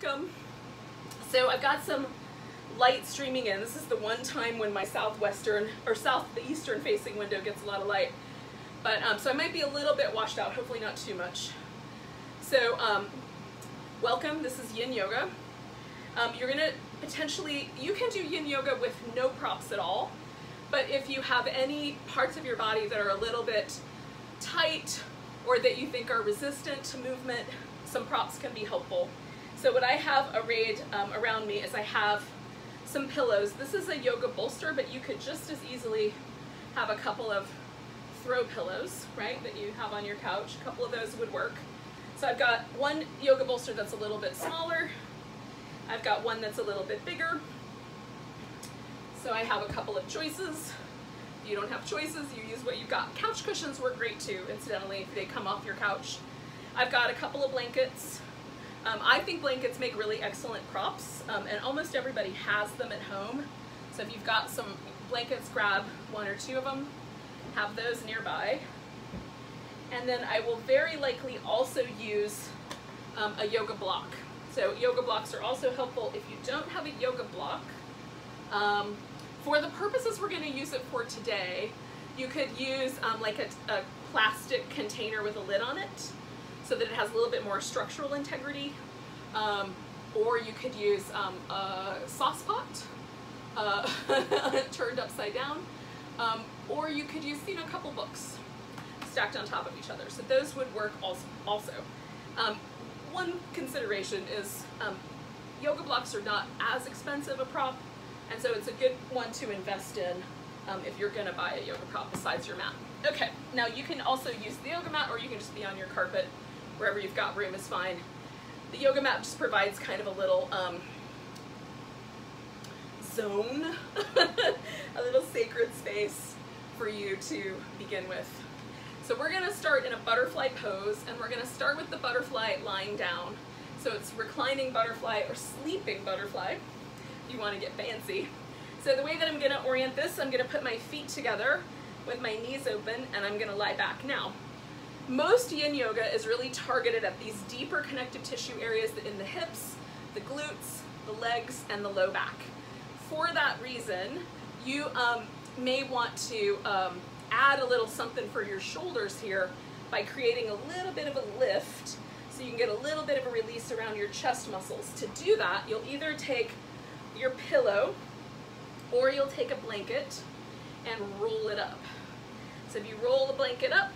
welcome. So I've got some light streaming in. This is the one time when my southwestern or the eastern facing window gets a lot of light. But so I might be a little bit washed out, hopefully not too much. So welcome, this is Yin Yoga. You're gonna potentially, you can do Yin Yoga with no props at all, but if you have any parts of your body that are a little bit tight or that you think are resistant to movement, some props can be helpful. So what I have arrayed around me is I have some pillows. This is a yoga bolster, but you could just as easily have a couple of throw pillows, right, that you have on your couch. A couple of those would work. So I've got one yoga bolster that's a little bit smaller. I've got one that's a little bit bigger. So I have a couple of choices. If you don't have choices, you use what you've got. Couch cushions work great too, incidentally, if they come off your couch. I've got a couple of blankets. I think blankets make really excellent props, and almost everybody has them at home. So if you've got some blankets, grab one or two of them, have those nearby. And then I will very likely also use a yoga block. So yoga blocks are also helpful if you don't have a yoga block. For the purposes we're going to use it for today, you could use like a plastic container with a lid on it so that it has a little bit more structural integrity. Or you could use a sauce pot turned upside down. Or you could use, you know, a couple books stacked on top of each other. So those would work also. One consideration is yoga blocks are not as expensive a prop, and so it's a good one to invest in if you're going to buy a yoga prop besides your mat. Okay, now you can also use the yoga mat, or you can just be on your carpet. Wherever you've got room is fine. The yoga mat just provides kind of a little zone, a little sacred space for you to begin with. So we're going to start in a butterfly pose, and we're going to start with the butterfly lying down. So it's reclining butterfly or sleeping butterfly, if you want to get fancy. So the way that I'm going to orient this, I'm going to put my feet together with my knees open, and I'm going to lie back. Now, most Yin Yoga is really targeted at these deeper connective tissue areas in the hips, the glutes, the legs, and the low back. For that reason, you may want to add a little something for your shoulders here by creating a little bit of a lift so you can get a little bit of a release around your chest muscles. To do that, you'll either take your pillow or you'll take a blanket and roll it up. So if you roll the blanket up,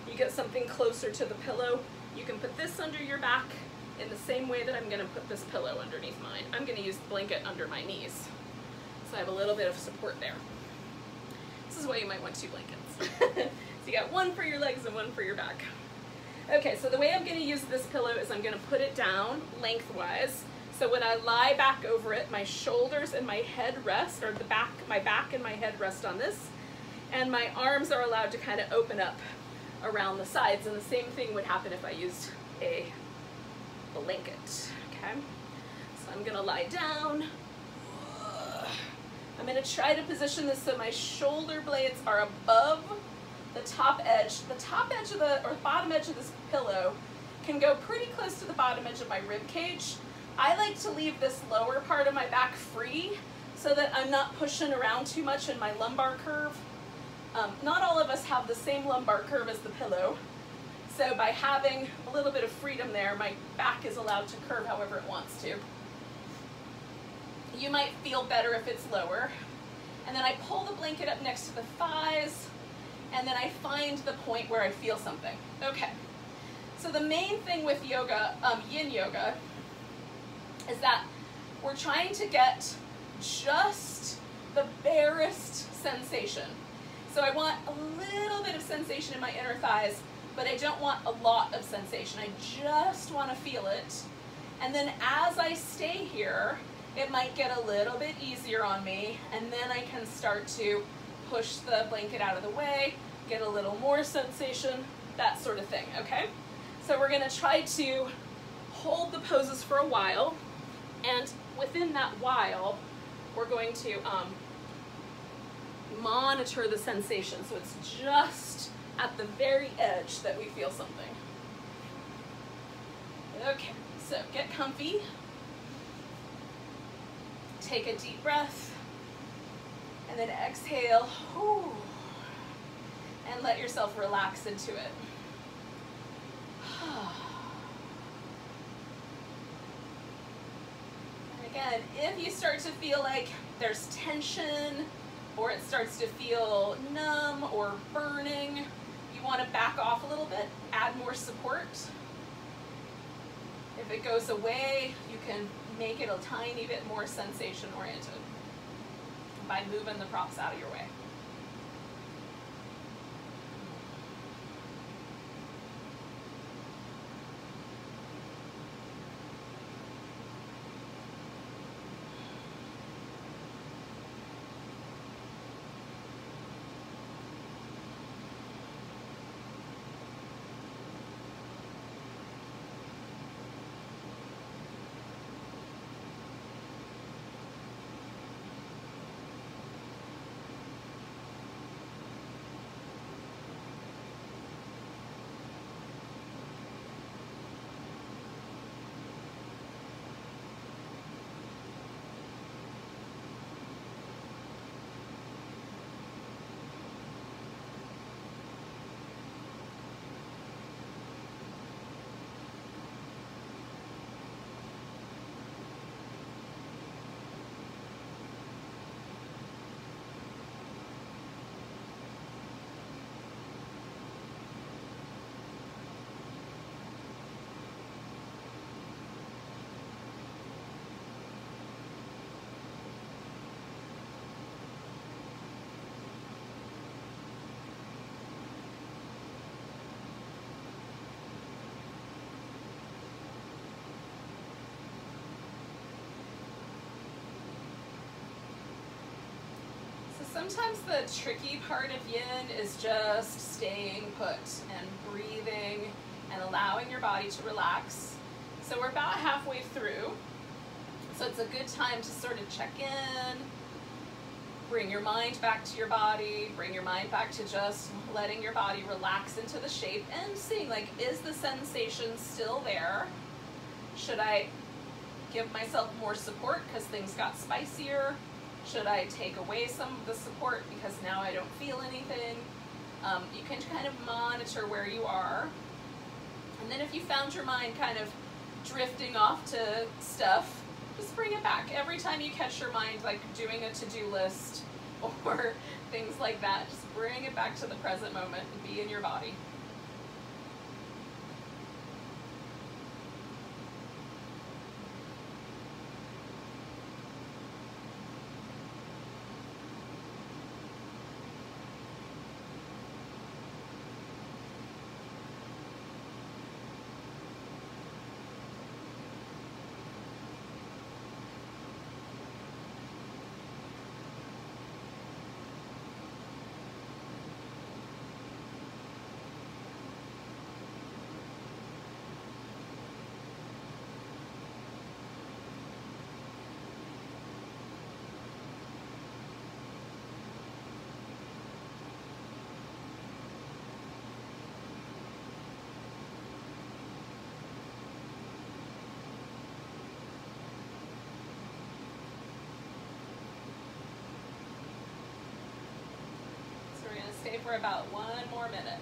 you get something closer to the pillow. You can put this under your back in the same way that I'm going to put this pillow underneath mine. I'm going to use the blanket under my knees, so I have a little bit of support there. This is why you might want two blankets. So you got one for your legs and one for your back. Okay, so the way I'm going to use this pillow is I'm going to put it down lengthwise. So when I lie back over it, my shoulders and my head rest, or my back and my head rest on this, and my arms are allowed to kind of open up around the sides, and the same thing would happen if I used a blanket. Okay, so I'm going to lie down. I'm going to try to position this so my shoulder blades are above the top edge. The top edge of the bottom edge of this pillow can go pretty close to the bottom edge of my rib cage. I like to leave this lower part of my back free so that I'm not pushing around too much in my lumbar curve. Not all of us have the same lumbar curve as the pillow, so by having a little bit of freedom there, my back is allowed to curve however it wants to. You might feel better if it's lower. And then I pull the blanket up next to the thighs, and then I find the point where I feel something. Okay, so the main thing with yoga, Yin Yoga, is that we're trying to get just the barest sensation. So I want a little bit of sensation in my inner thighs, but I don't want a lot of sensation. I just want to feel it. And then as I stay here, it might get a little bit easier on me, and then I can start to push the blanket out of the way, get a little more sensation, that sort of thing, okay? So we're going to try to hold the poses for a while, and within that while, we're going to monitor the sensation, so it's just at the very edge that we feel something. Okay, So get comfy, take a deep breath, and then exhale, and let yourself relax into it. And again, if you start to feel like there's tension, or it starts to feel numb or burning, you want to back off a little bit, add more support. If it goes away, you can make it a tiny bit more sensation oriented by moving the props out of your way. Sometimes the tricky part of yin is just staying put and breathing and allowing your body to relax. So we're about halfway through. So it's a good time to sort of check in, bring your mind back to your body, bring your mind back to just letting your body relax into the shape and seeing, like, is the sensation still there? Should I give myself more support because things got spicier? Should I take away some of the support because now I don't feel anything? You can kind of monitor where you are. And then if you found your mind kind of drifting off to stuff, just bring it back. Every time you catch your mind like doing a to-do list or things like that, just bring it back to the present moment and be in your body. Stay for about 1 more minute.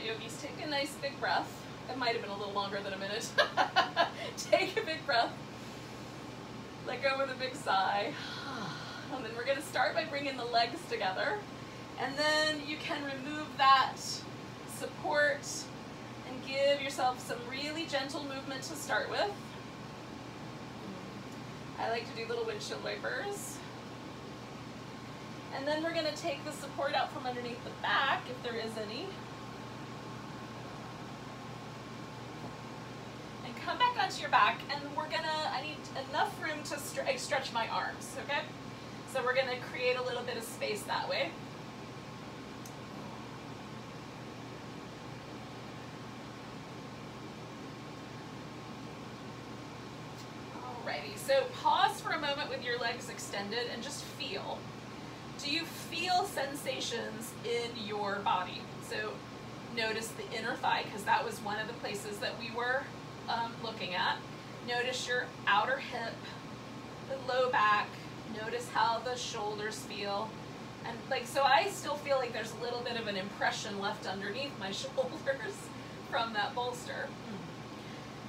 yogis, take a nice big breath. It might have been a little longer than a minute. Take a big breath. Let go with a big sigh. And then we're going to start by bringing the legs together. And then you can remove that support and give yourself some really gentle movement to start with. I like to do little windshield wipers. And then we're going to take the support out from underneath the back, if there is any. And come back onto your back, and I need enough room to stretch my arms, okay? So we're going to create a little bit of space that way. Alrighty, so pause for a moment with your legs extended and just feel. Do you feel sensations in your body? So notice the inner thigh, because that was one of the places that we were looking at. Notice your outer hip, the low back. Notice how the shoulders feel. And so I still feel like there's a little bit of an impression left underneath my shoulders from that bolster.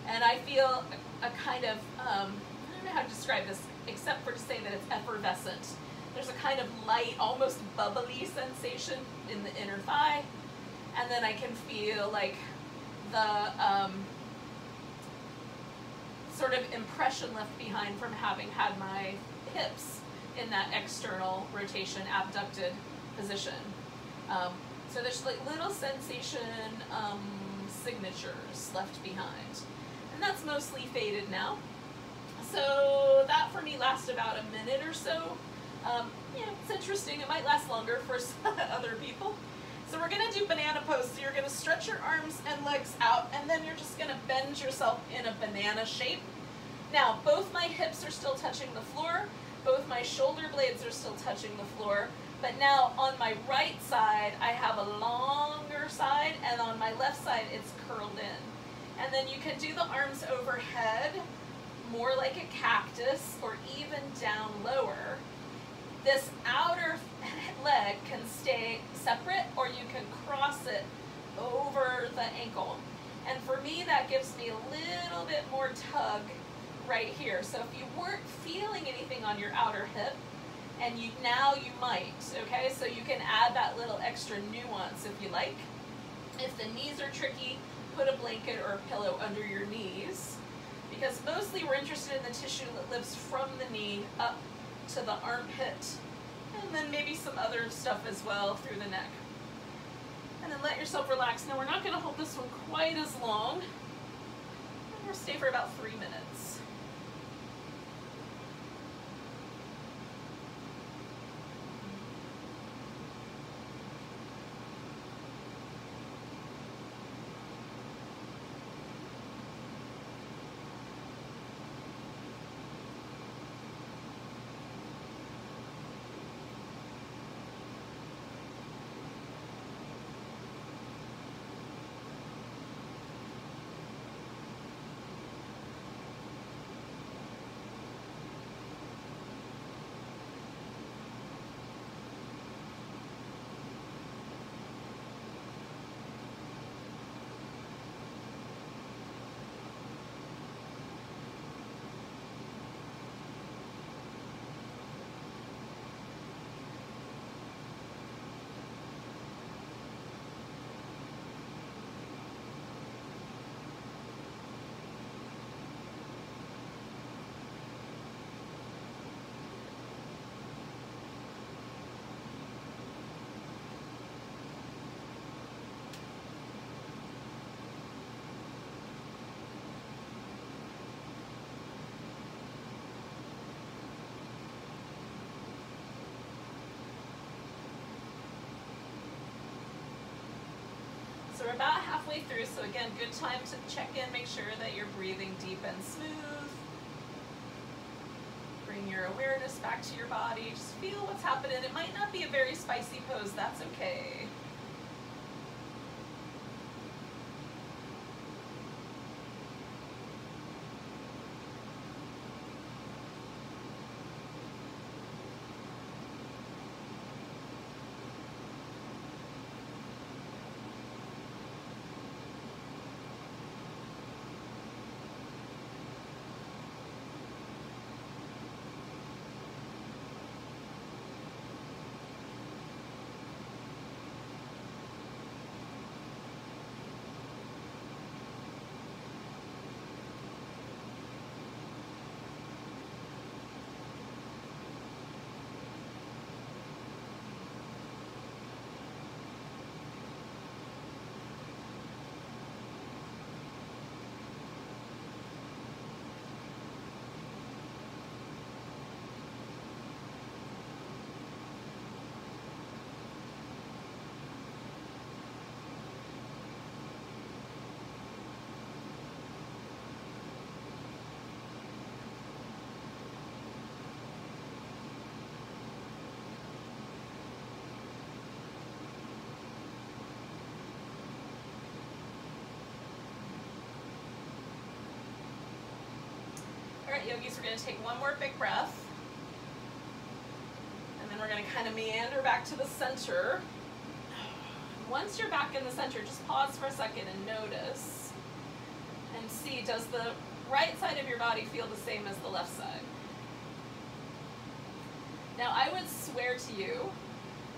And I feel a kind of, I don't know how to describe this, except for to say that it's effervescent. There's a kind of light, almost bubbly sensation in the inner thigh. And then I can feel like the sort of impression left behind from having had my hips in that external rotation, abducted position. So there's like little sensation signatures left behind. And that's mostly faded now. So that for me lasts about a minute or so. You know, it's interesting. It might last longer for other people. So we're going to do banana pose. So you're going to stretch your arms and legs out, and then you're just going to bend yourself in a banana shape. Now, both my hips are still touching the floor. Both my shoulder blades are still touching the floor. But now on my right side, I have a longer side, and on my left side, it's curled in. And then you can do the arms overhead, more like a cactus, or even down lower. This outer leg can stay separate, or you can cross it over the ankle. And for me, that gives me a little bit more tug right here. So if you weren't feeling anything on your outer hip, and now you might, okay? So you can add that little extra nuance if you like. If the knees are tricky, put a blanket or a pillow under your knees, because mostly we're interested in the tissue that lives from the knee up to the armpit, and then maybe some other stuff as well through the neck. And then let yourself relax. Now we're not going to hold this one quite as long. And we'll stay for about 3 minutes. So we're about halfway through, so again, good time to check in, make sure that you're breathing deep and smooth. Bring your awareness back to your body, just feel what's happening. It might not be a very spicy pose, that's okay. right, yogis, we're going to take one more big breath. And then we're going to kind of meander back to the center. Once you're back in the center, just pause for a second and notice. And see, does the right side of your body feel the same as the left side? Now, I would swear to you,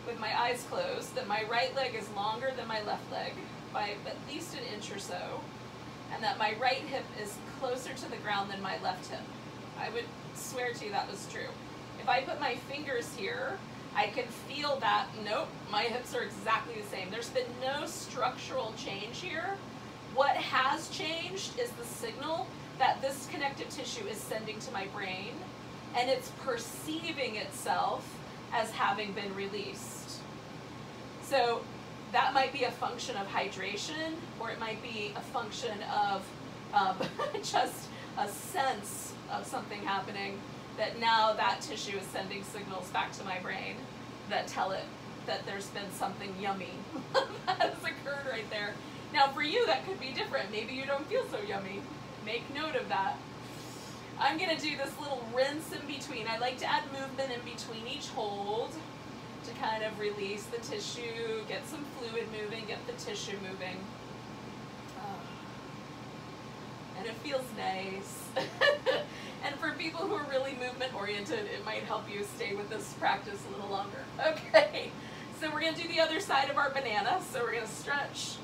with my eyes closed, that my right leg is longer than my left leg by at least an inch or so, and that my right hip is closer to the ground than my left hip. I would swear to you that was true. If I put my fingers here, I can feel that, nope, my hips are exactly the same. There's been no structural change here. What has changed is the signal that this connective tissue is sending to my brain, and it's perceiving itself as having been released. So that might be a function of hydration, or it might be a function of just a sense of something happening, that now that tissue is sending signals back to my brain that tell it that there's been something yummy that has occurred right there. Now for you, that could be different. Maybe you don't feel so yummy. Make note of that. I'm gonna do this little rinse in between. I like to add movement in between each hold to kind of release the tissue, get some fluid moving, get the tissue moving. And it feels nice. And for people who are really movement oriented, it might help you stay with this practice a little longer. Okay, so we're gonna do the other side of our banana. So we're gonna stretch,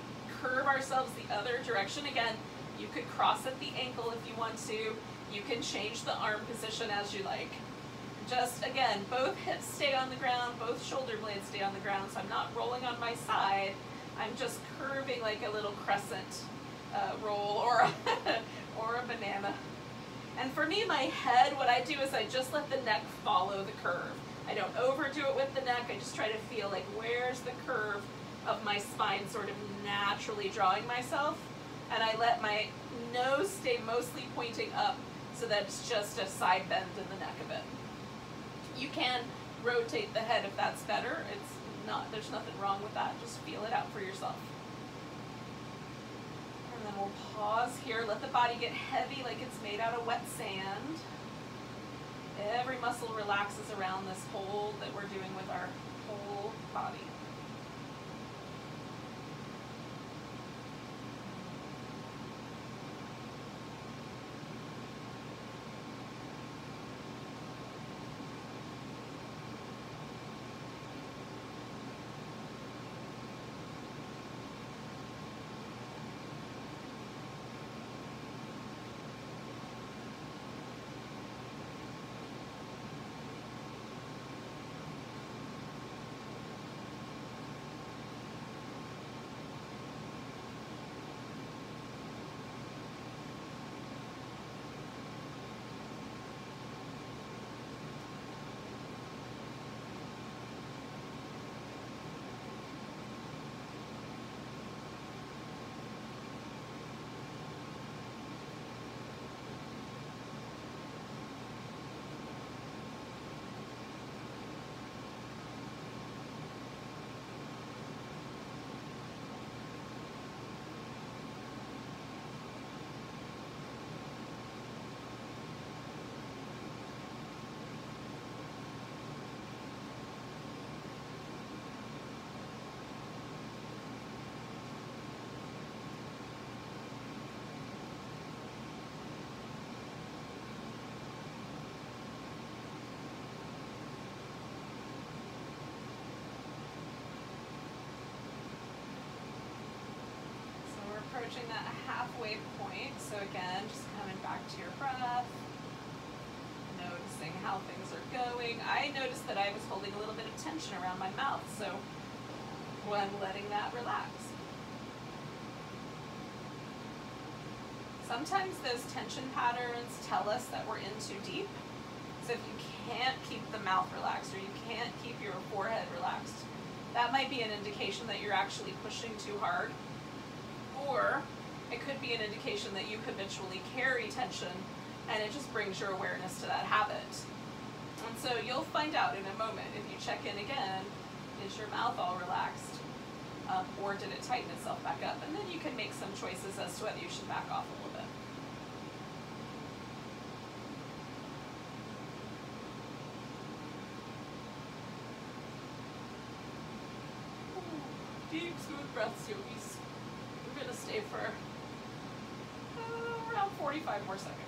curve ourselves the other direction. Again, you could cross at the ankle if you want to. You can change the arm position as you like. Just, again, both hips stay on the ground, both shoulder blades stay on the ground, so I'm not rolling on my side. I'm just curving like a little crescent roll or a banana. And for me, my head, what I do is I just let the neck follow the curve. I don't overdo it with the neck. I just try to feel like where's the curve of my spine sort of naturally drawing myself. And I let my nose stay mostly pointing up so that it's just a side bend in the neck of it. You can rotate the head if that's better. It's not, there's nothing wrong with that. Just feel it out for yourself. And then we'll pause here. Let the body get heavy like it's made out of wet sand. Every muscle relaxes around this hold that we're doing with our whole body. Approaching that halfway point. So again, just coming back to your breath, noticing how things are going. I noticed that I was holding a little bit of tension around my mouth, so I'm letting that relax. Sometimes those tension patterns tell us that we're in too deep. So if you can't keep the mouth relaxed or you can't keep your forehead relaxed, that might be an indication that you're actually pushing too hard. Or it could be an indication that you habitually carry tension and it just brings your awareness to that habit. And so you'll find out in a moment if you check in again, is your mouth all relaxed? Or did it tighten itself back up? And then you can make some choices as to whether you should back off a little bit. deep, smooth breaths, yogis. We're going to stay for around 45 more seconds.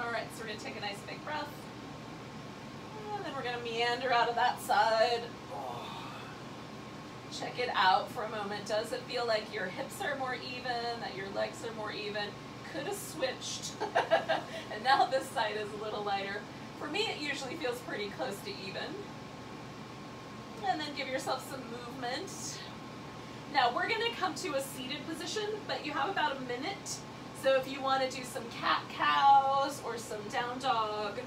All right, so we're gonna take a nice big breath. And then we're gonna meander out of that side. Check it out for a moment. Does it feel like your hips are more even, that your legs are more even? Could have switched. And now this side is a little lighter. For me, it usually feels pretty close to even. And then give yourself some movement. Now we're gonna come to a seated position, but you have about a minute. So if you want to do some cat-cows or some down dog,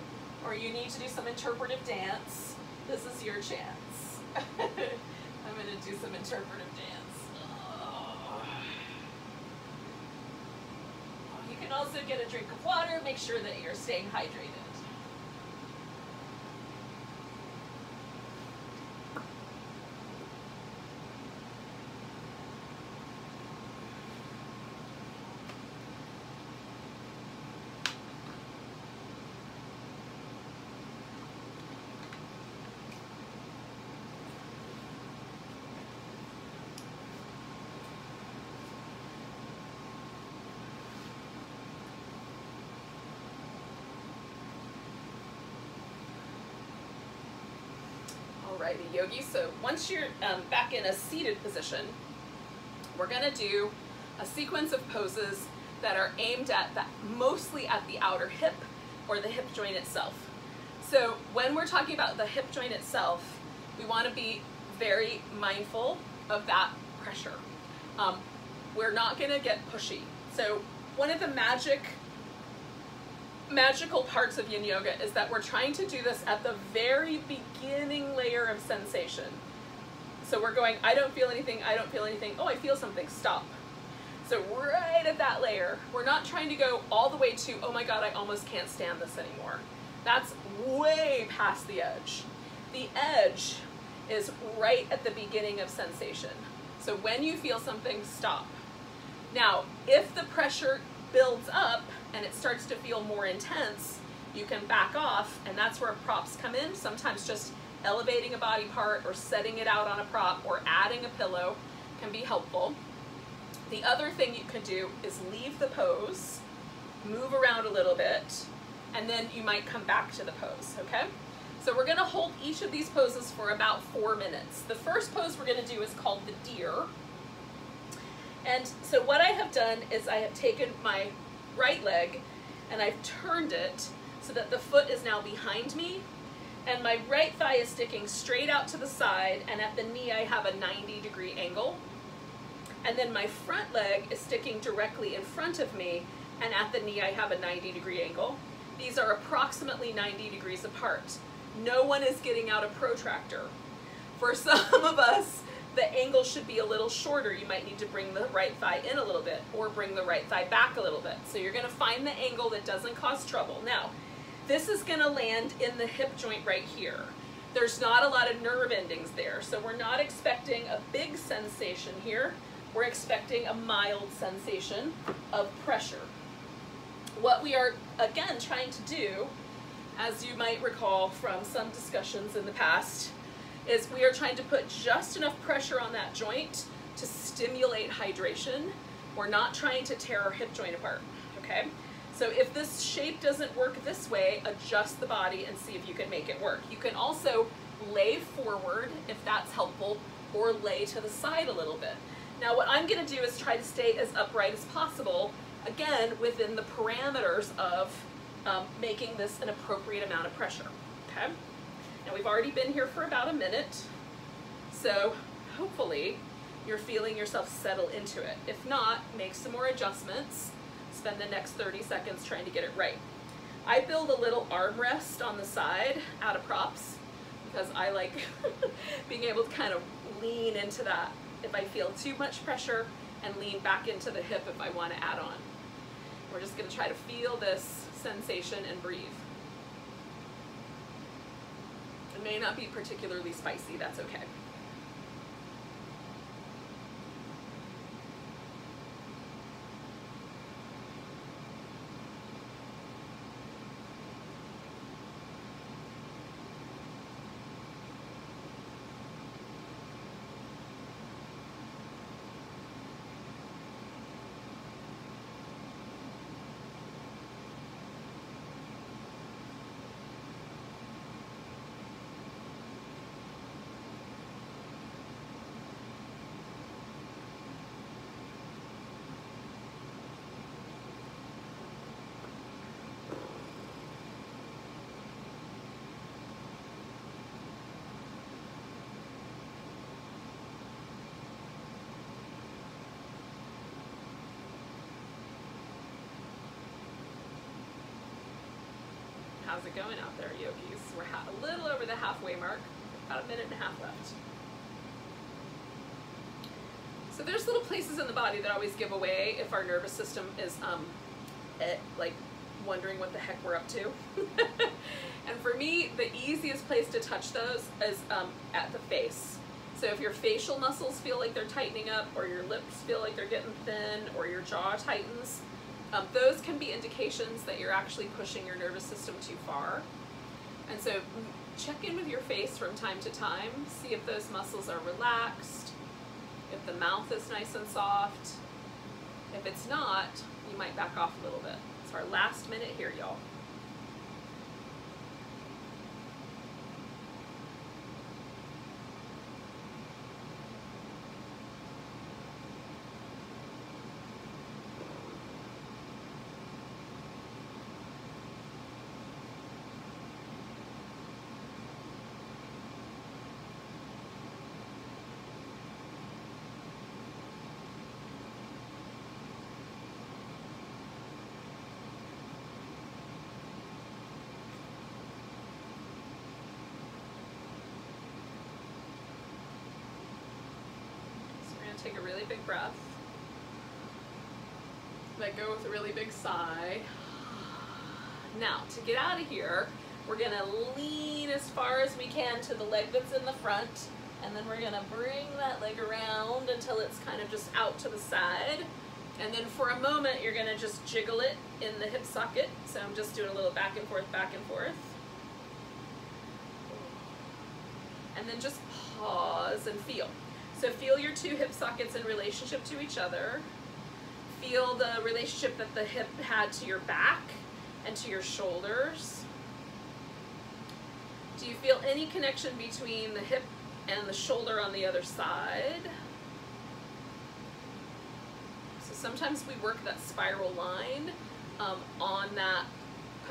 or you need to do some interpretive dance, this is your chance. I'm going to do some interpretive dance. You can also get a drink of water. Make sure that you're staying hydrated. Alrighty, yogi. So once you're back in a seated position, we're going to do a sequence of poses that are aimed at mostly at the outer hip or the hip joint itself. So when we're talking about the hip joint itself, we want to be very mindful of that pressure. We're not going to get pushy. So one of the magical parts of Yin Yoga is that we're trying to do this at the very beginning layer of sensation. So we're going, I don't feel anything, I don't feel anything, oh, I feel something, stop. So right at that layer, we're not trying to go all the way to, oh my God, I almost can't stand this anymore. That's way past the edge. The edge is right at the beginning of sensation. So when you feel something, stop. Now, if the pressure builds up and it starts to feel more intense, you can back off, and that's where props come in. Sometimes just elevating a body part or setting it out on a prop or adding a pillow can be helpful. The other thing you can do is leave the pose, move around a little bit, and then you might come back to the pose, okay? So we're gonna hold each of these poses for about 4 minutes. The first pose we're gonna do is called the deer. And so what I have done is I have taken my right leg and I've turned it so that the foot is now behind me and my right thigh is sticking straight out to the side, and at the knee I have a 90-degree angle. And then my front leg is sticking directly in front of me, and at the knee I have a 90-degree angle. These are approximately 90 degrees apart. No one is getting out a protractor. For some of us, the angle should be a little shorter. You might need to bring the right thigh in a little bit or bring the right thigh back a little bit. So you're gonna find the angle that doesn't cause trouble. Now, this is gonna land in the hip joint right here. There's not a lot of nerve endings there, so we're not expecting a big sensation here. We're expecting a mild sensation of pressure. What we are, again, trying to do, as you might recall from some discussions in the past, is we are trying to put just enough pressure on that joint to stimulate hydration. We're not trying to tear our hip joint apart, okay? So if this shape doesn't work this way, adjust the body and see if you can make it work. You can also lay forward if that's helpful, or lay to the side a little bit. Now what I'm gonna do is try to stay as upright as possible, again, within the parameters of making this an appropriate amount of pressure, okay? Now we've already been here for about a minute, so hopefully you're feeling yourself settle into it. If not, make some more adjustments spend the next 30 seconds trying to get it right. I build a little armrest on the side out of props because I like being able to kind of lean into that if I feel too much pressure, and lean back into the hip if I want to add on. We're just going to try to feel this sensation and breathe. It may not be particularly spicy, that's okay. How's it going out there, yogis? We're a little over the halfway mark, about a minute and a half left. So there's little places in the body that always give away if our nervous system is like wondering what the heck we're up to. And for me, the easiest place to touch those is at the face. So if your facial muscles feel like they're tightening up, or your lips feel like they're getting thin, or your jaw tightens, those can be indications that you're actually pushing your nervous system too far. And so check in with your face from time to time, see if those muscles are relaxed, if the mouth is nice and soft. If it's not, you might back off a little bit. It's our last minute here, y'all. Take a really big breath. Let go with a really big sigh. Now, to get out of here, we're gonna lean as far as we can to the leg that's in the front, and then we're gonna bring that leg around until it's kind of just out to the side. And then for a moment, you're gonna just jiggle it in the hip socket. So I'm just doing a little back and forth, back and forth. And then just pause and feel. So feel your two hip sockets in relationship to each other. Feel the relationship that the hip had to your back and to your shoulders. Do you feel any connection between the hip and the shoulder on the other side? So sometimes we work that spiral line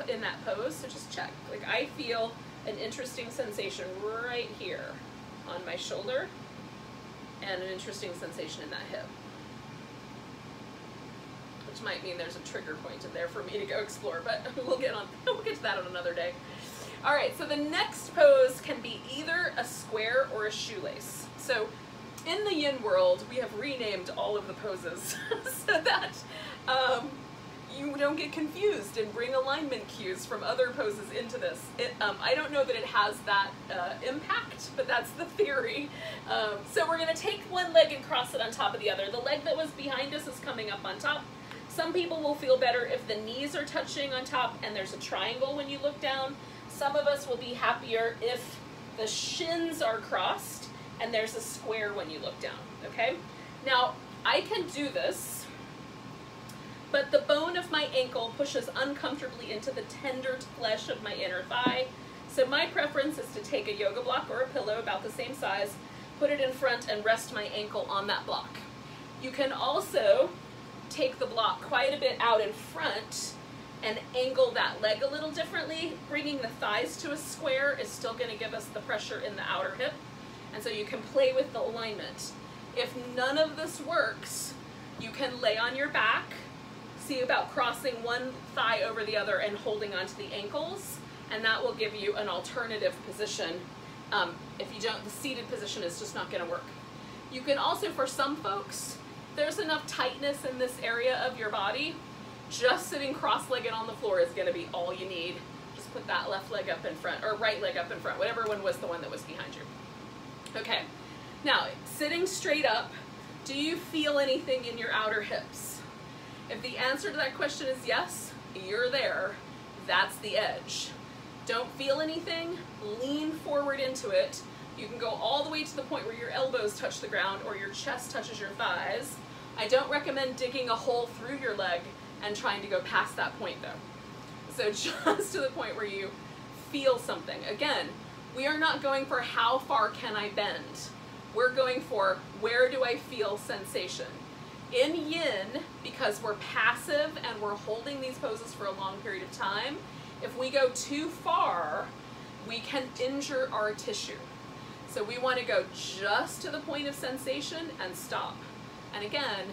in that pose, so just check. Like, I feel an interesting sensation right here on my shoulder, and an interesting sensation in that hip, which might mean there's a trigger point in there for me to go explore, but we'll get to that on another day. All right, so the next pose can be either a square or a shoelace. So in the Yin world, we have renamed all of the poses so that you don't get confused and bring alignment cues from other poses into this. I don't know that it has that impact, but that's the theory. So we're gonna take one leg and cross it on top of the other. The leg that was behind us is coming up on top. Some people will feel better if the knees are touching on top and there's a triangle when you look down. Some of us will be happier if the shins are crossed and there's a square when you look down, okay? Now, I can do this, but the bone of my ankle pushes uncomfortably into the tender flesh of my inner thigh. So my preference is to take a yoga block or a pillow about the same size, put it in front, and rest my ankle on that block. You can also take the block quite a bit out in front and angle that leg a little differently. Bringing the thighs to a square is still going to give us the pressure in the outer hip, and so you can play with the alignment. If none of this works, you can lay on your back, See about crossing one thigh over the other and holding onto the ankles, and that will give you an alternative position. If you don't, the seated position is just not going to work. You can also, for some folks, there's enough tightness in this area of your body, just sitting cross-legged on the floor is going to be all you need. Just put that left leg up in front, or right leg up in front, whatever one was the one that was behind you. Okay, now sitting straight up, do you feel anything in your outer hips? If the answer to that question is yes, you're there. That's the edge. Don't feel anything, lean forward into it. You can go all the way to the point where your elbows touch the ground or your chest touches your thighs. I don't recommend digging a hole through your leg and trying to go past that point though. So just to the point where you feel something. Again, we are not going for how far can I bend. We're going for where do I feel sensation. In Yin, because we're passive and we're holding these poses for a long period of time, if we go too far, we can injure our tissue. So we want to go just to the point of sensation and stop. And again,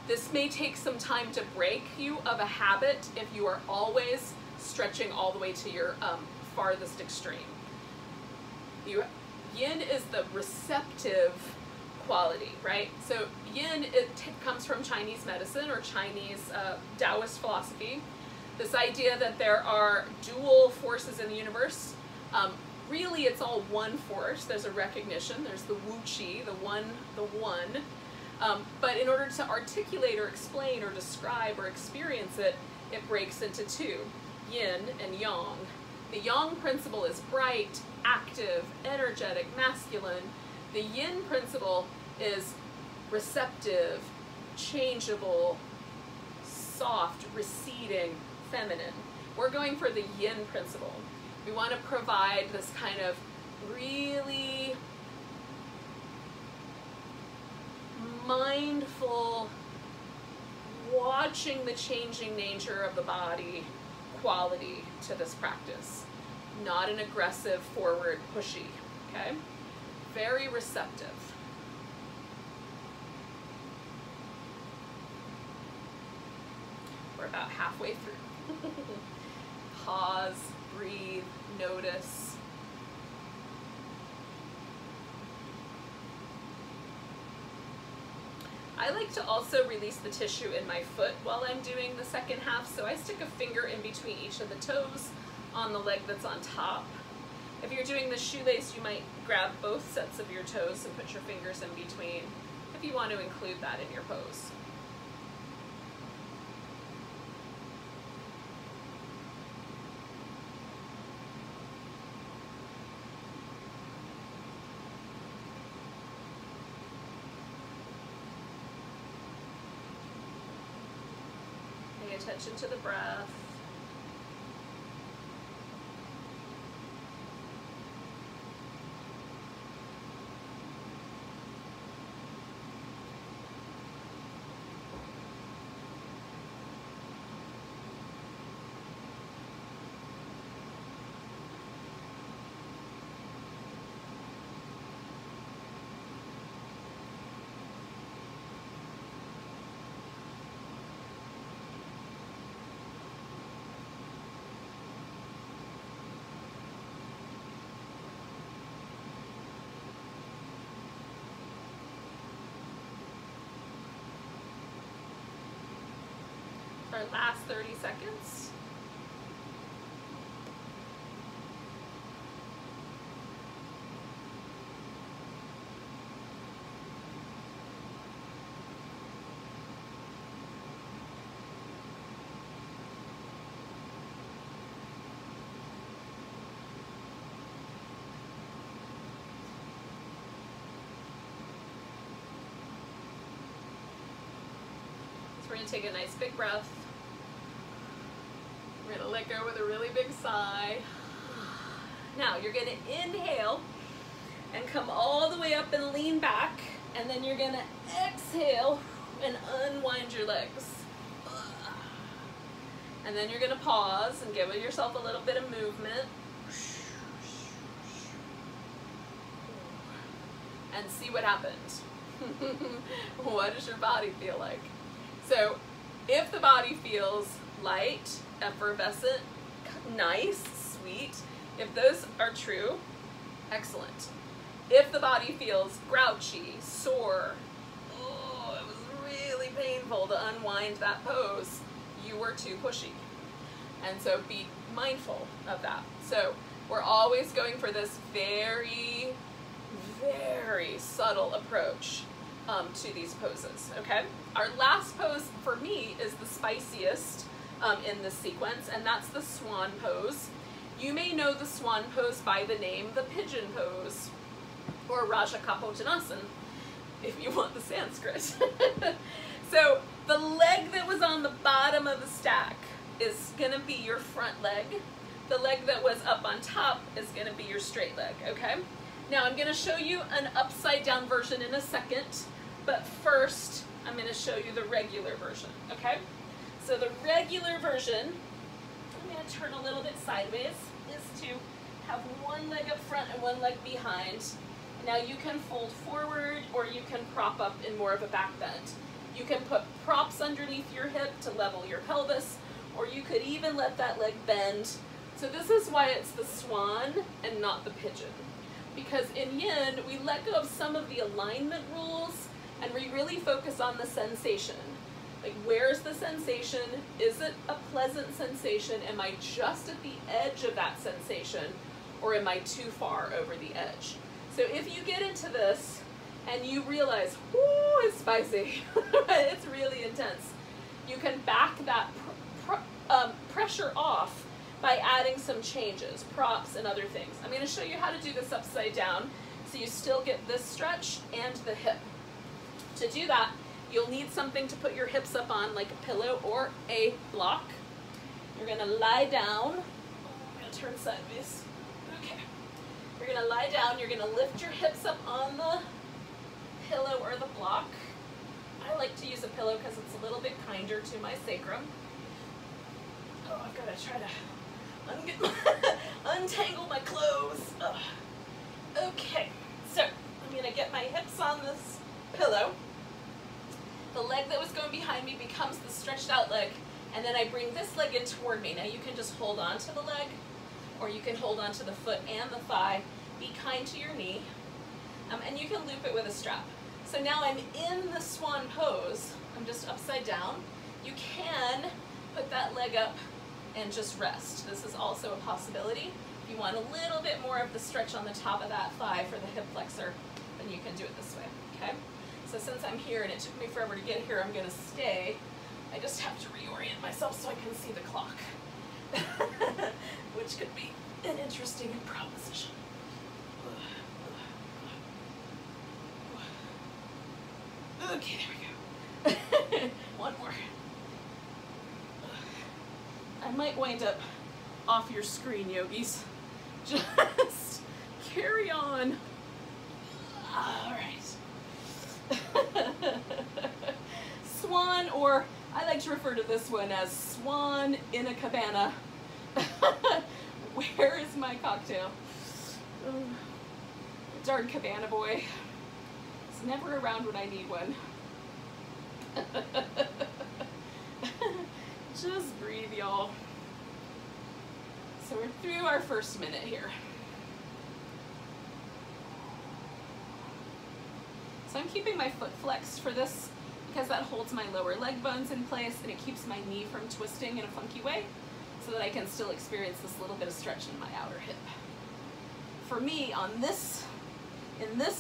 this may take some time to break you of a habit if you are always stretching all the way to your farthest extreme. Yin is the receptive quality, right? So Yin, it comes from Chinese medicine or Chinese Taoist philosophy. This idea that there are dual forces in the universe. Really, it's all one force. There's a recognition. There's the Wu Qi, the one. But in order to articulate or explain or describe or experience it, it breaks into two, Yin and Yang. The Yang principle is bright, active, energetic, masculine. The Yin principle is receptive, changeable, soft, receding, feminine. We're going for the Yin principle. We want to provide this kind of really mindful, watching the changing nature of the body quality to this practice. Not an aggressive, forward, pushy, okay? Very receptive. We're about halfway through. Pause, breathe, notice. I like to also release the tissue in my foot while I'm doing the second half, so I stick a finger in between each of the toes on the leg that's on top. If you're doing the shoelace, you might grab both sets of your toes and put your fingers in between if you want to include that in your pose. Pay attention to the breath. Our last 30 seconds. So we're going to take a nice big breath. We're going to let go with a really big sigh. Now you're going to inhale and come all the way up and lean back, and then you're going to exhale and unwind your legs. And then you're going to pause and give yourself a little bit of movement. And see what happens. What does your body feel like? So If the body feels light, effervescent, nice, sweet, if those are true, excellent. If the body feels grouchy, sore, oh, it was really painful to unwind that pose, you were too pushy. And so be mindful of that. So we're always going for this very, very subtle approach to these poses, okay? Our last pose for me is the spiciest in this sequence, and that's the swan pose. You may know the swan pose by the name the pigeon pose, or Raja Kapojanasana, if you want the Sanskrit. So the leg that was on the bottom of the stack is gonna be your front leg. The leg that was up on top is gonna be your straight leg, okay? Now I'm gonna show you an upside down version in a second, but first I'm gonna show you the regular version, okay? So the regular version, I'm gonna turn a little bit sideways, is to have one leg up front and one leg behind. Now you can fold forward or you can prop up in more of a back bend. You can put props underneath your hip to level your pelvis, or you could even let that leg bend. So this is why it's the swan and not the pigeon. Because in Yin, we let go of some of the alignment rules and we really focus on the sensation. Like, where's the sensation? Is it a pleasant sensation? Am I just at the edge of that sensation, or am I too far over the edge? So if you get into this and you realize, whoo, it's spicy, it's really intense, you can back that pressure off by adding some changes, props and other things. I'm going to show you how to do this upside down so you still get this stretch and the hip. To do that, you'll need something to put your hips up on, like a pillow or a block. You're going to lie down. I'm going to turn sideways. Okay. You're going to lie down. You're going to lift your hips up on the pillow or the block. I like to use a pillow because it's a little bit kinder to my sacrum. Oh, I've got to try to untangle my clothes. Ugh. Okay, so I'm going to get my hips on this pillow. The leg that was going behind me becomes the stretched out leg, and then I bring this leg in toward me. Now you can just hold on to the leg, or you can hold on to the foot and the thigh. Be kind to your knee, and you can loop it with a strap. So now I'm in the swan pose. I'm just upside down. You can put that leg up and just rest. This is also a possibility. If you want a little bit more of the stretch on the top of that thigh for the hip flexor, then you can do it this way, okay? So since I'm here and it took me forever to get here, I'm gonna stay. I just have to reorient myself so I can see the clock, which could be an interesting proposition. Okay, there we go. One more. I might wind up off your screen, yogis. Just carry on. All right. Swan, or I like to refer to this one as swan in a cabana. Where is my cocktail? Darn cabana boy. It's never around when I need one. Just breathe, y'all. So we're through our first minute here. So I'm keeping my foot flexed for this because that holds my lower leg bones in place and it keeps my knee from twisting in a funky way so that I can still experience this little bit of stretch in my outer hip. For me, in this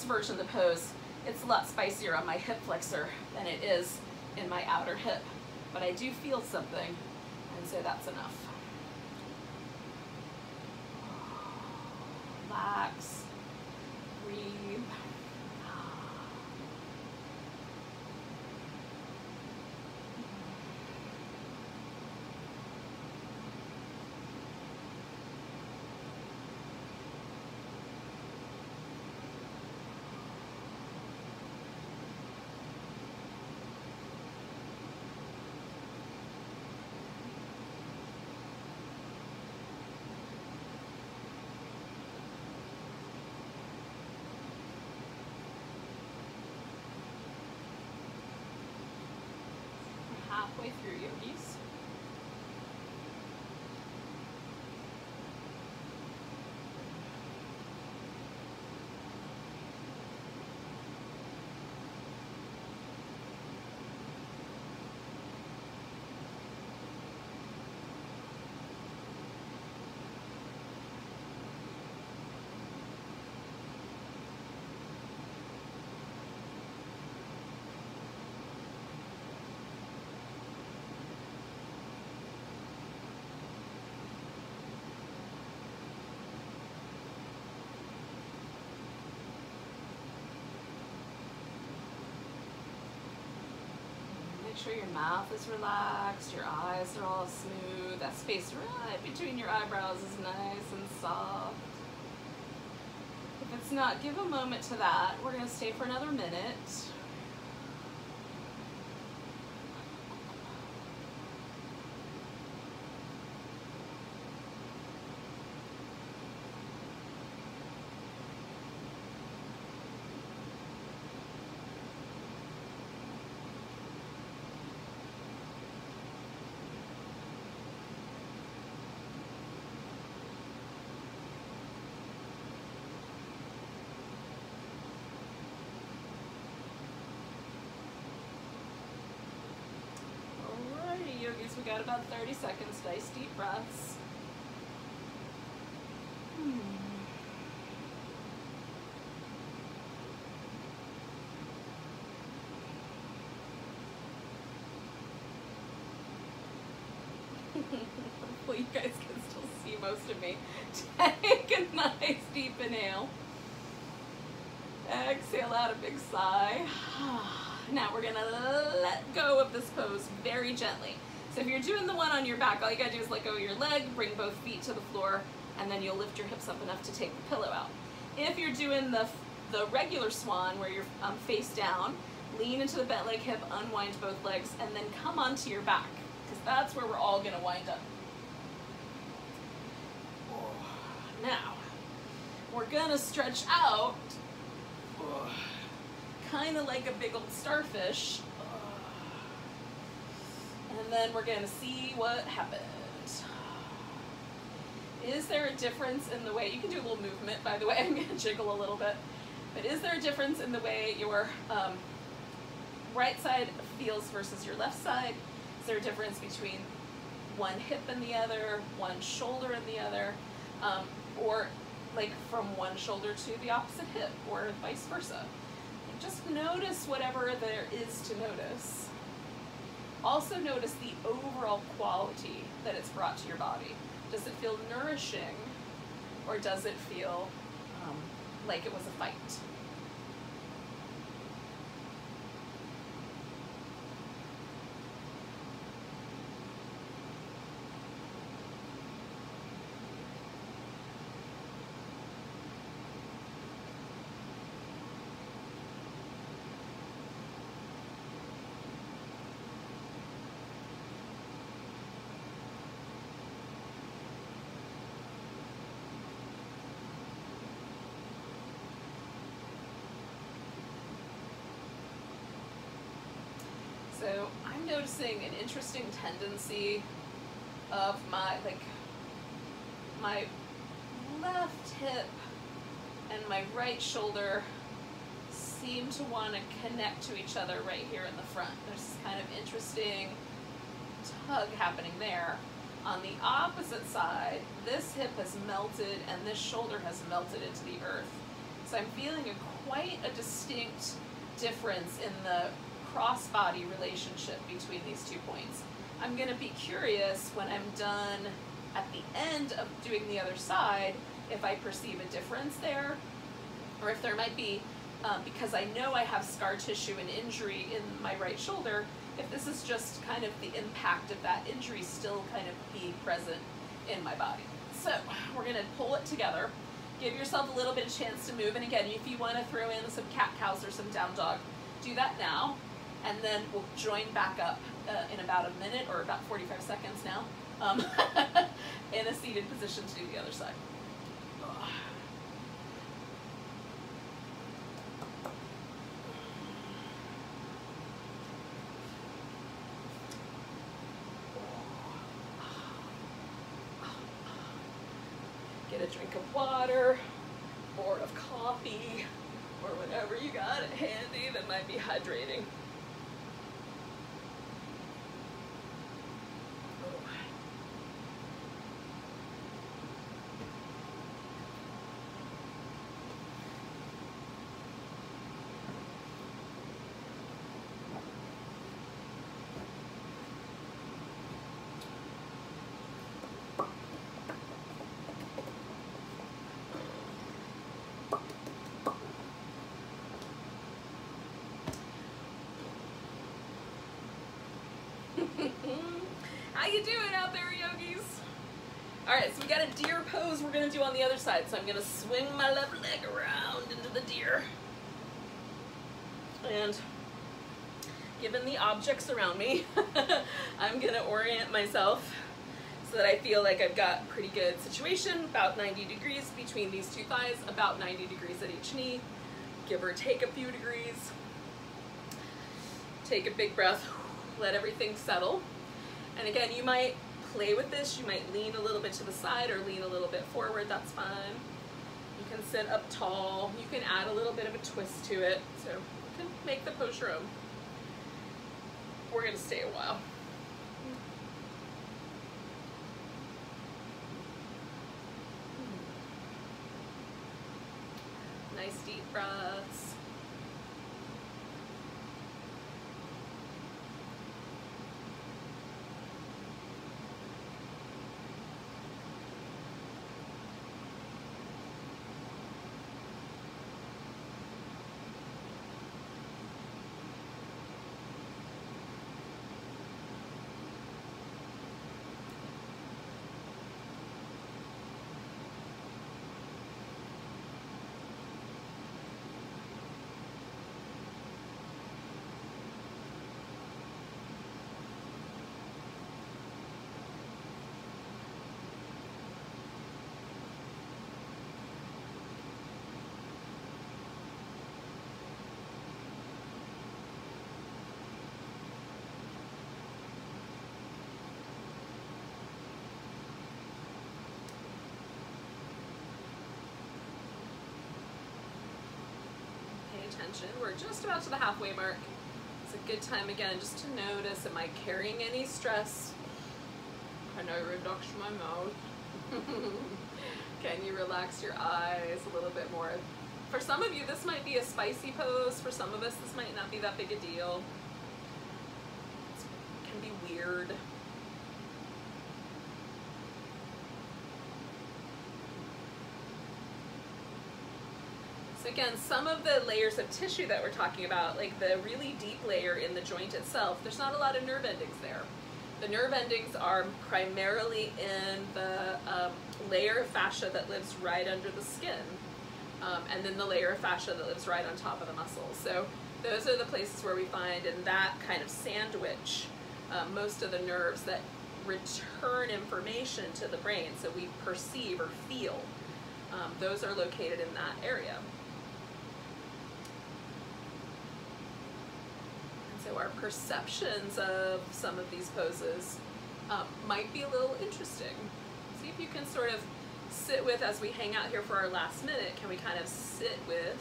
version of the pose, it's a lot spicier on my hip flexor than it is in my outer hip. But I do feel something, and so that's enough. Relax, breathe. halfway through, yogis. Make sure your mouth is relaxed, your eyes are all smooth, that space right between your eyebrows is nice and soft. If it's not, give a moment to that. We're going to stay for another minute. Yogis, we got about 30 seconds. Nice deep breaths. Hopefully you guys can still see most of me. Take a nice deep inhale. Exhale out a big sigh. Now we're gonna let go of this pose very gently. So if you're doing the one on your back, all you gotta do is let go of your leg, bring both feet to the floor, and then you'll lift your hips up enough to take the pillow out. If you're doing the regular swan, where you're face down, lean into the bent leg hip, unwind both legs, and then come onto your back, because that's where we're all gonna wind up. Now, we're gonna stretch out, kind of like a big old starfish. And then we're gonna see what happens. Is there a difference in the way, you can do a little movement, by the way, I'm gonna jiggle a little bit, but is there a difference in the way your right side feels versus your left side? Is there a difference between one hip and the other, one shoulder and the other, or like from one shoulder to the opposite hip, or vice versa? Just notice whatever there is to notice. Also notice the overall quality that it's brought to your body. Does it feel nourishing, or does it feel like it was a fight? So I'm noticing an interesting tendency of my left hip and my right shoulder seem to want to connect to each other right here in the front. There's this kind of interesting tug happening there. On the opposite side, this hip has melted and this shoulder has melted into the earth. So I'm feeling quite a distinct difference in the cross-body relationship between these 2 points. I'm going to be curious when I'm done at the end of doing the other side if I perceive a difference there, or if there might be, because I know I have scar tissue and injury in my right shoulder, if this is just kind of the impact of that injury still kind of being present in my body. So we're going to pull it together. Give yourself a little bit of chance to move, and again, if you want to throw in some cat-cows or some down dog, do that now. And then we'll join back up in about a minute, or about 45 seconds now, in a seated position to do the other side. a drink of water or of coffee or whatever you got handy that might be hydrating. How you doing out there, yogis? All right, so we got a deer pose we're gonna do on the other side. So I'm gonna swing my left leg around into the deer. And given the objects around me, I'm gonna orient myself so that I feel like I've got pretty good situation, about 90 degrees between these two thighs, about 90 degrees at each knee, give or take a few degrees. Take a big breath, let everything settle. And again, you might play with this. You might lean a little bit to the side or lean a little bit forward. That's fine. You can sit up tall. You can add a little bit of a twist to it. So you can make the pose your own. We're going to stay a while. Nice deep breaths. Attention. We're just about to the halfway mark. It's a good time again just to notice, am I carrying any stress? Can I relax my mouth? Can you relax your eyes a little bit more? For some of you, this might be a spicy pose. For some of us, this might not be that big a deal. It can be weird. So again, some of the layers of tissue that we're talking about, like the really deep layer in the joint itself, there's not a lot of nerve endings there. The nerve endings are primarily in the layer of fascia that lives right under the skin, and then the layer of fascia that lives right on top of the muscles. So those are the places where we find in that kind of sandwich most of the nerves that return information to the brain, so we perceive or feel. Those are located in that area. So our perceptions of some of these poses might be a little interesting. See if you can sort of sit with, as we hang out here for our last minute, can we kind of sit with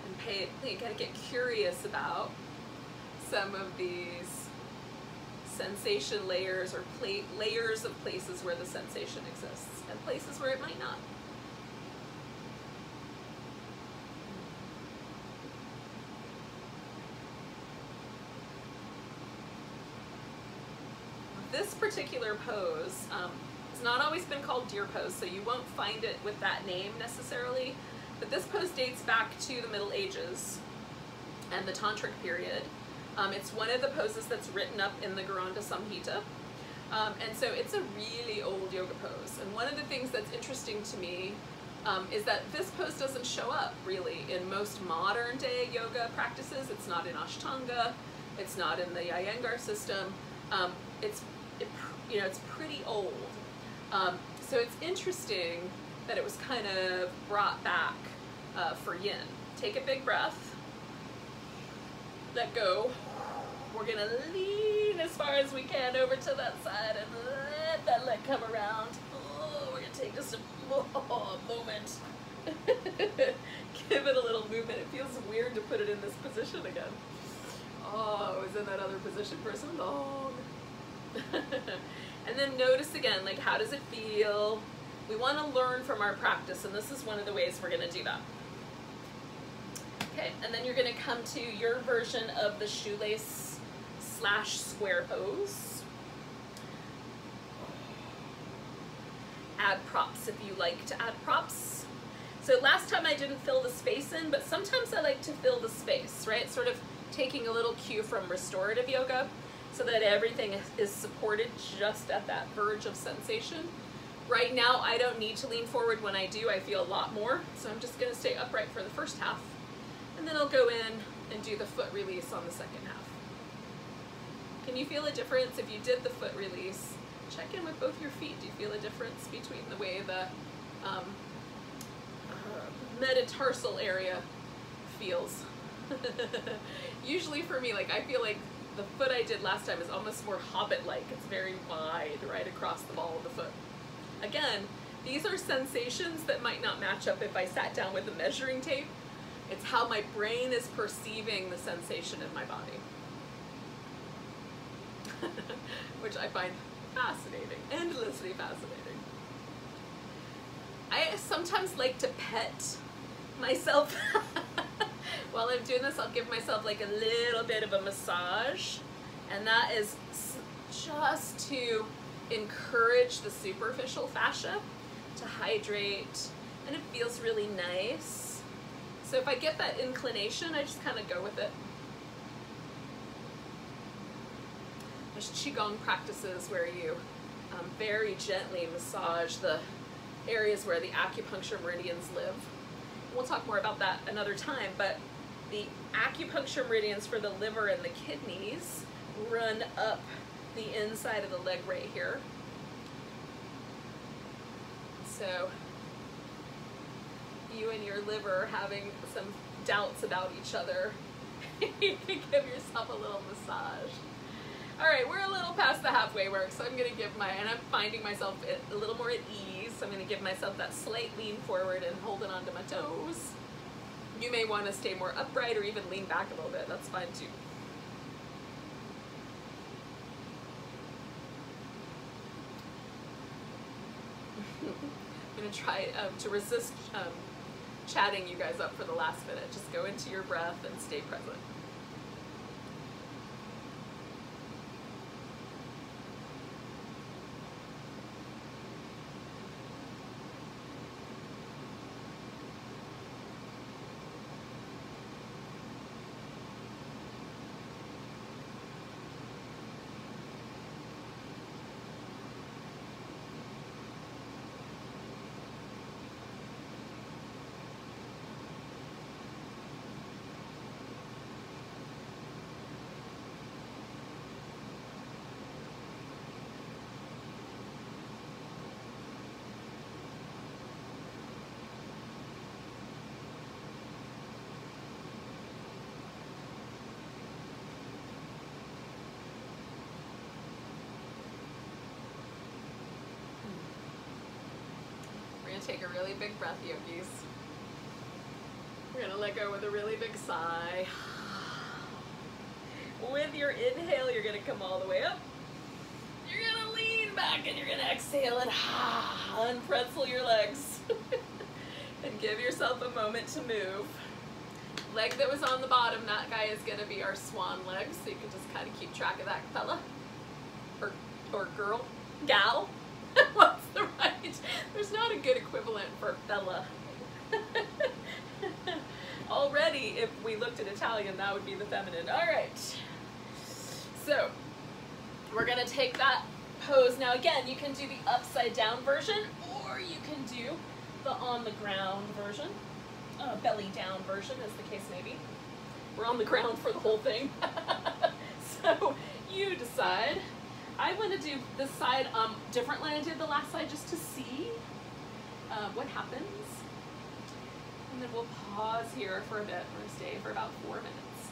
and kind of get curious about some of these sensation layers or layers of places where the sensation exists and places where it might not. This particular pose has not always been called deer pose, so you won't find it with that name necessarily, but this pose dates back to the Middle Ages and the Tantric period. It's one of the poses that's written up in the Garanda Samhita, and so it's a really old yoga pose. And one of the things that's interesting to me is that this pose doesn't show up really in most modern day yoga practices. It's not in Ashtanga, it's not in the Iyengar system. It's pretty old. So it's interesting that it was kind of brought back for Yin. Take a big breath. Let go. We're gonna lean as far as we can over to that side and let that leg come around. Oh, we're gonna take just a moment. Give it a little movement. It feels weird to put it in this position again. Oh, I was in that other position for so long. And then notice again, like, how does it feel? We want to learn from our practice, and this is one of the ways we're going to do that. Okay, and then you're going to come to your version of the shoelace / square pose. Add props if you like to add props. So last time I didn't fill the space in, but sometimes I like to fill the space, right? Sort of taking a little cue from restorative yoga so that everything is supported just at that verge of sensation. Right now, I don't need to lean forward. When I do, I feel a lot more. So I'm just gonna stay upright for the first half, and then I'll go in and do the foot release on the second half. Can you feel a difference if you did the foot release? Check in with both your feet. Do you feel a difference between the way the metatarsal area feels? Usually for me, like, I feel like the foot I did last time is almost more hobbit-like. It's very wide right across the ball of the foot. Again, these are sensations that might not match up if I sat down with a measuring tape. It's how my brain is perceiving the sensation in my body. Which I find fascinating, endlessly fascinating. I sometimes like to pet myself. While I'm doing this, I'll give myself like a little bit of a massage, and that is just to encourage the superficial fascia to hydrate, and it feels really nice. So if I get that inclination, I just kind of go with it. There's Qigong practices where you very gently massage the areas where the acupuncture meridians live. We'll talk more about that another time, but the acupuncture meridians for the liver and the kidneys run up the inside of the leg right here. So you and your liver having some doubts about each other, you can give yourself a little massage. All right, we're a little past the halfway mark, so I'm gonna give and I'm finding myself a little more at ease. So I'm gonna give myself that slight lean forward and holding onto my toes. You may want to stay more upright or even lean back a little bit. That's fine too. I'm going to try to resist chatting you guys up for the last minute. Just go into your breath and stay present. Take a really big breath, yogis. We're gonna let go with a really big sigh. With your inhale, you're gonna come all the way up. You're gonna lean back and you're gonna exhale and unpretzel your legs. And give yourself a moment to move. Leg that was on the bottom, that guy is gonna be our swan leg, so you can just kind of keep track of that fella. Or girl, gal. What's the right? There's not a good equivalent for fella. Already, if we looked at Italian, that would be the feminine. All right. So, we're going to take that pose. Now, again, you can do the upside down version, or you can do the on the ground version. Belly down version, as the case may be. We're on the ground for the whole thing. So, you decide. I want to do this side differently than I did the last side, just to see what happens. And then we'll pause here for a bit. We're going to stay for about 4 minutes.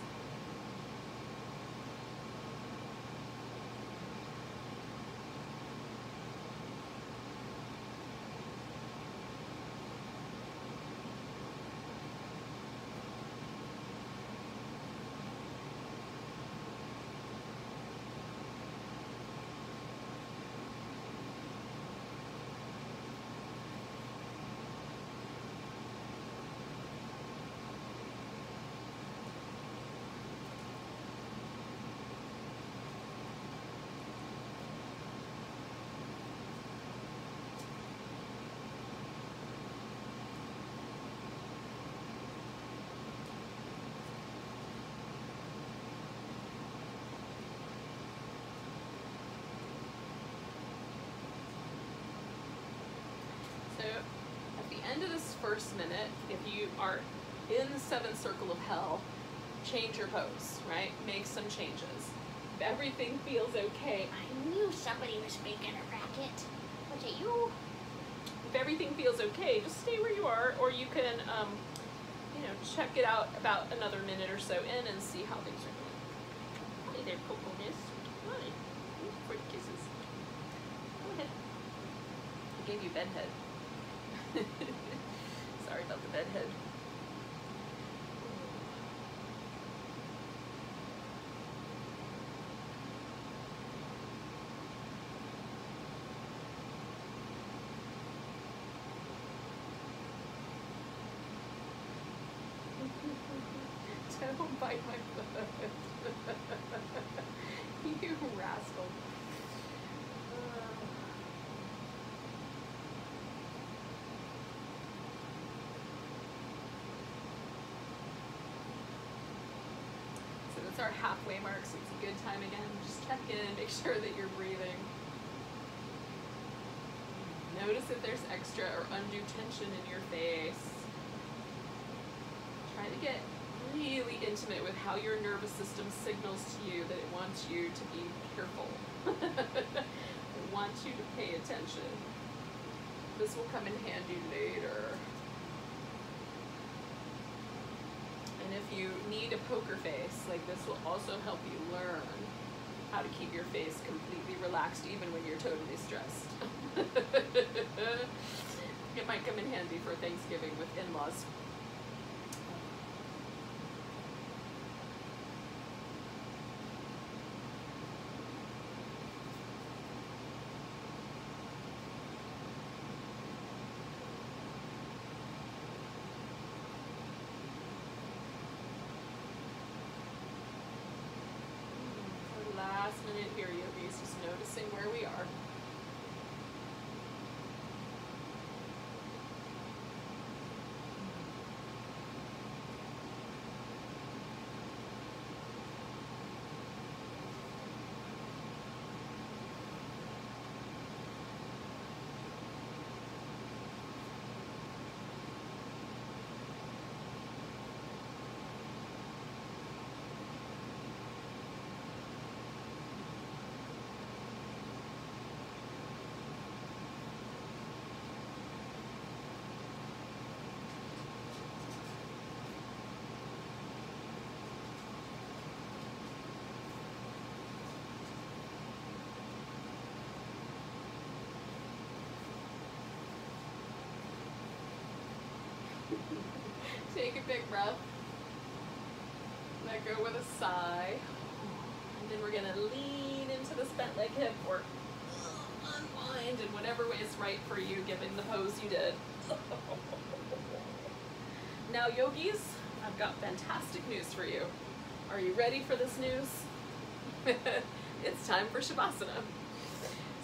the end of this first minute, if you are in the seventh circle of hell, change your pose, right? Make some changes. If everything feels okay, I knew somebody was making a racket. Was it you? if everything feels okay, just stay where you are, or you can, you know, check it out about another minute or so in and see how things are going. Hi there, Coconut. Hi. Pretty kisses. Go ahead. I gave you bedhead. Sorry about the bedhead. Don't bite my foot. You rascal. So that's our halfway mark, so it's a good time again. Just check in, make sure that you're breathing. Notice if there's extra or undue tension in your face. Try to get really intimate with how your nervous system signals to you that it wants you to be careful. It wants you to pay attention. This will come in handy later. And if you need a poker face, like this will also help you learn how to keep your face completely relaxed even when you're totally stressed. It might come in handy for Thanksgiving with in-laws. Last minute here, yogis, just noticing where we are. Take a big breath. Let go with a sigh. And then we're going to lean into this bent leg hip or unwind in whatever way is right for you given the pose you did. Now yogis, I've got fantastic news for you. Are you ready for this news? It's time for Shavasana.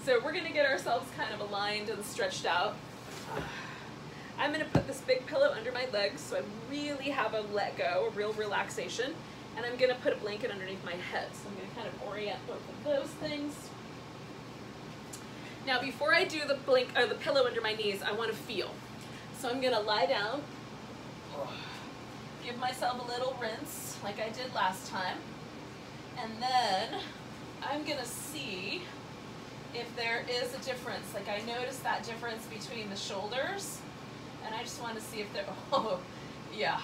So we're going to get ourselves kind of aligned and stretched out. I'm going to put this big pillow under my legs so I really have a let go, a real relaxation, and I'm going to put a blanket underneath my head. So I'm going to kind of orient both of those things. Now before I do the pillow under my knees, I want to feel. So I'm going to lie down, give myself a little rinse like I did last time, and then I'm going to see if there is a difference. Like I noticed that difference between the shoulders. And I just want to see if there, oh, yeah.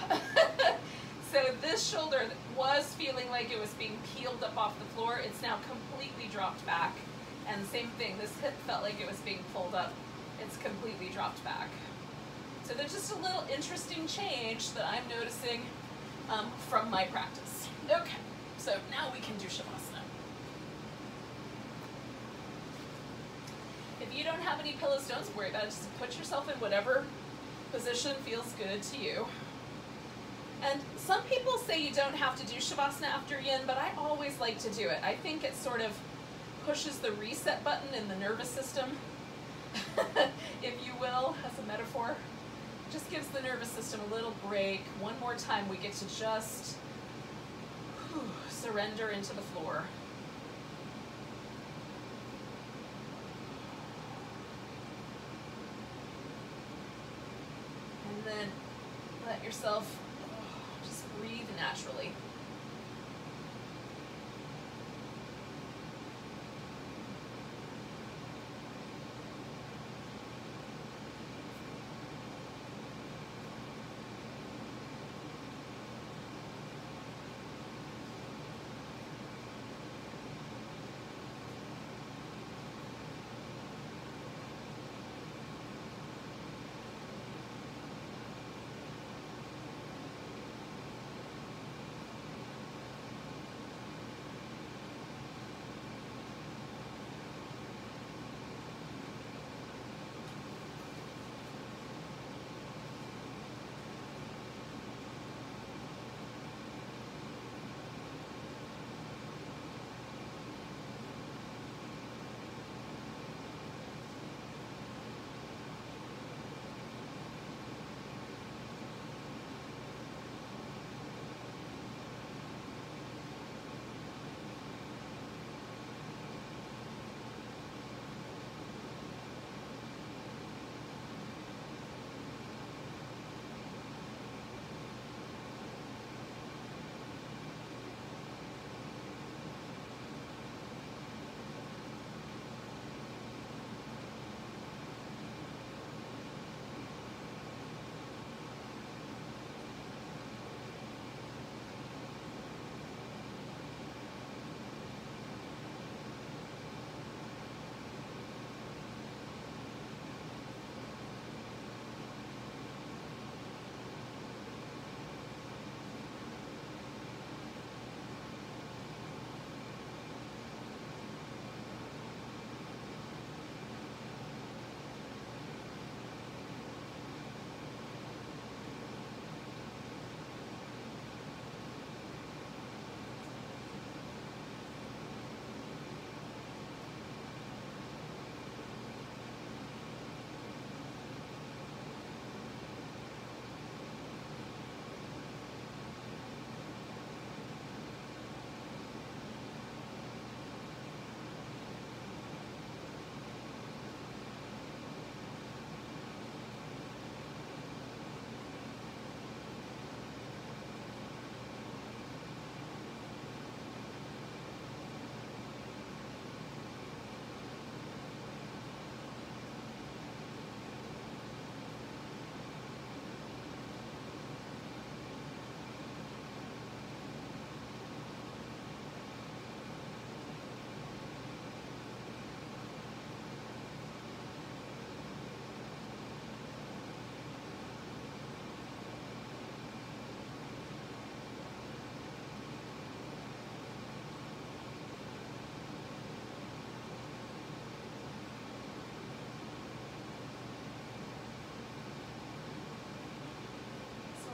So this shoulder was feeling like it was being peeled up off the floor. It's now completely dropped back. And same thing, this hip felt like it was being pulled up. It's completely dropped back. So there's just a little interesting change that I'm noticing from my practice. Okay, so now we can do Shavasana. If you don't have any pillows, don't worry about it. Just put yourself in whatever position feels good to you. And some people say you don't have to do Shavasana after Yin, but I always like to do it. I think it sort of pushes the reset button in the nervous system, if you will, as a metaphor. Just gives the nervous system a little break. One more time we get to just surrender into the floor. And then let yourself just breathe naturally.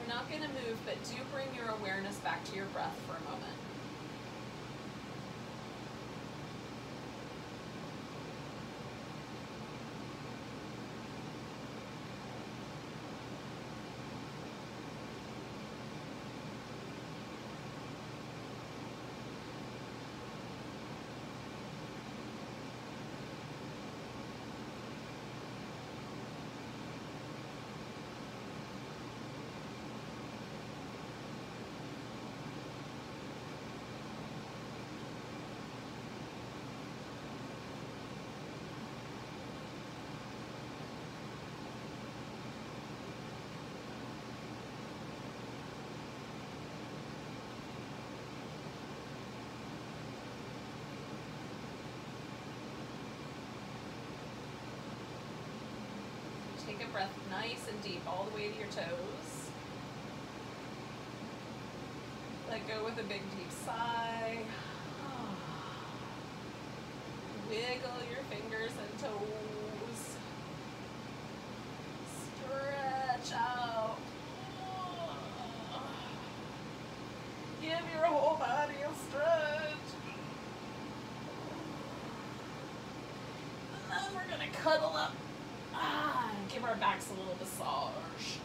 Not going to move, but do bring your awareness back to your breath for a moment. Take a breath nice and deep all the way to your toes. Let go with a big deep sigh. Wiggle your fingers and toes. Stretch out. Give your whole body a stretch. And then we're going to cuddle up. Give our backs a little massage.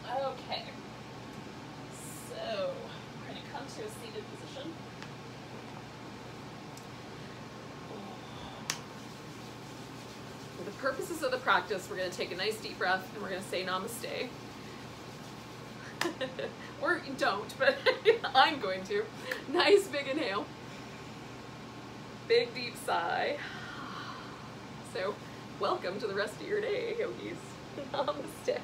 Okay, so we're going to come to a seated position. purposes of the practice, we're going to take a nice deep breath and we're going to say Namaste. Or don't, but I'm going to. Nice big inhale. Big deep sigh. So welcome to the rest of your day, yogis. Namaste.